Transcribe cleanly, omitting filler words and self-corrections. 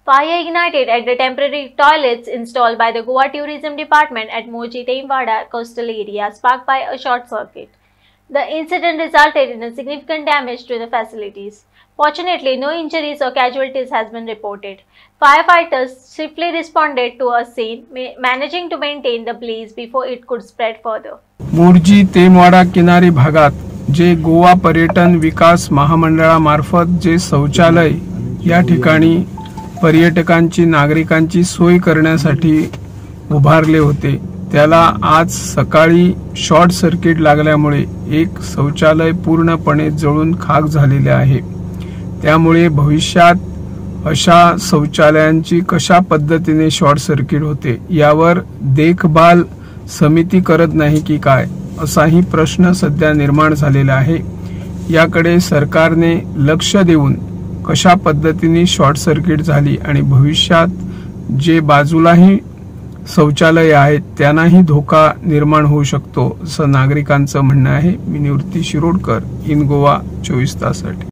Fire ignited at the temporary toilets installed by the Goa Tourism Department at Moji Teimwada coastal area, sparked by a short circuit. The incident resulted in a significant damage to the facilities. Fortunately, no injuries or casualties has been reported. Firefighters swiftly responded to a scene, managing to maintain the blaze before it could spread further. Morjim तेमवाडा किनारी भागात जे गोवा पर्यटन विकास महामंडळामार्फत जे शौचालय या ठिकाणी पर्यटकांची नागरिकांची सोय करण्यासाठी उभारले होते, त्याला आज सकाळी शॉर्ट सर्किट लागल्यामुळे एक शौचालय पूर्णपणे जळून खाक झालेले आहे। त्यामुळे भविष्यात अशा शौचालयांची कशा पद्धतीने शॉर्ट सर्किट होते यावर देखभाल समिती करत नाही की काय असाही प्रश्न सध्या निर्माण झालेला आहे। याकडे सरकारने लक्ष देऊन कशा पद्धतीने शॉर्ट सर्किट झाली आणि भविष्यात जे बाजूलाही शौचालय आहेत त्यांनाही धोका निर्माण होऊ शकतो असं नागरिकांचं म्हणणं आहे। मी निवृत्ती शिरोडकर, इन गोवा 24 ताससाठी।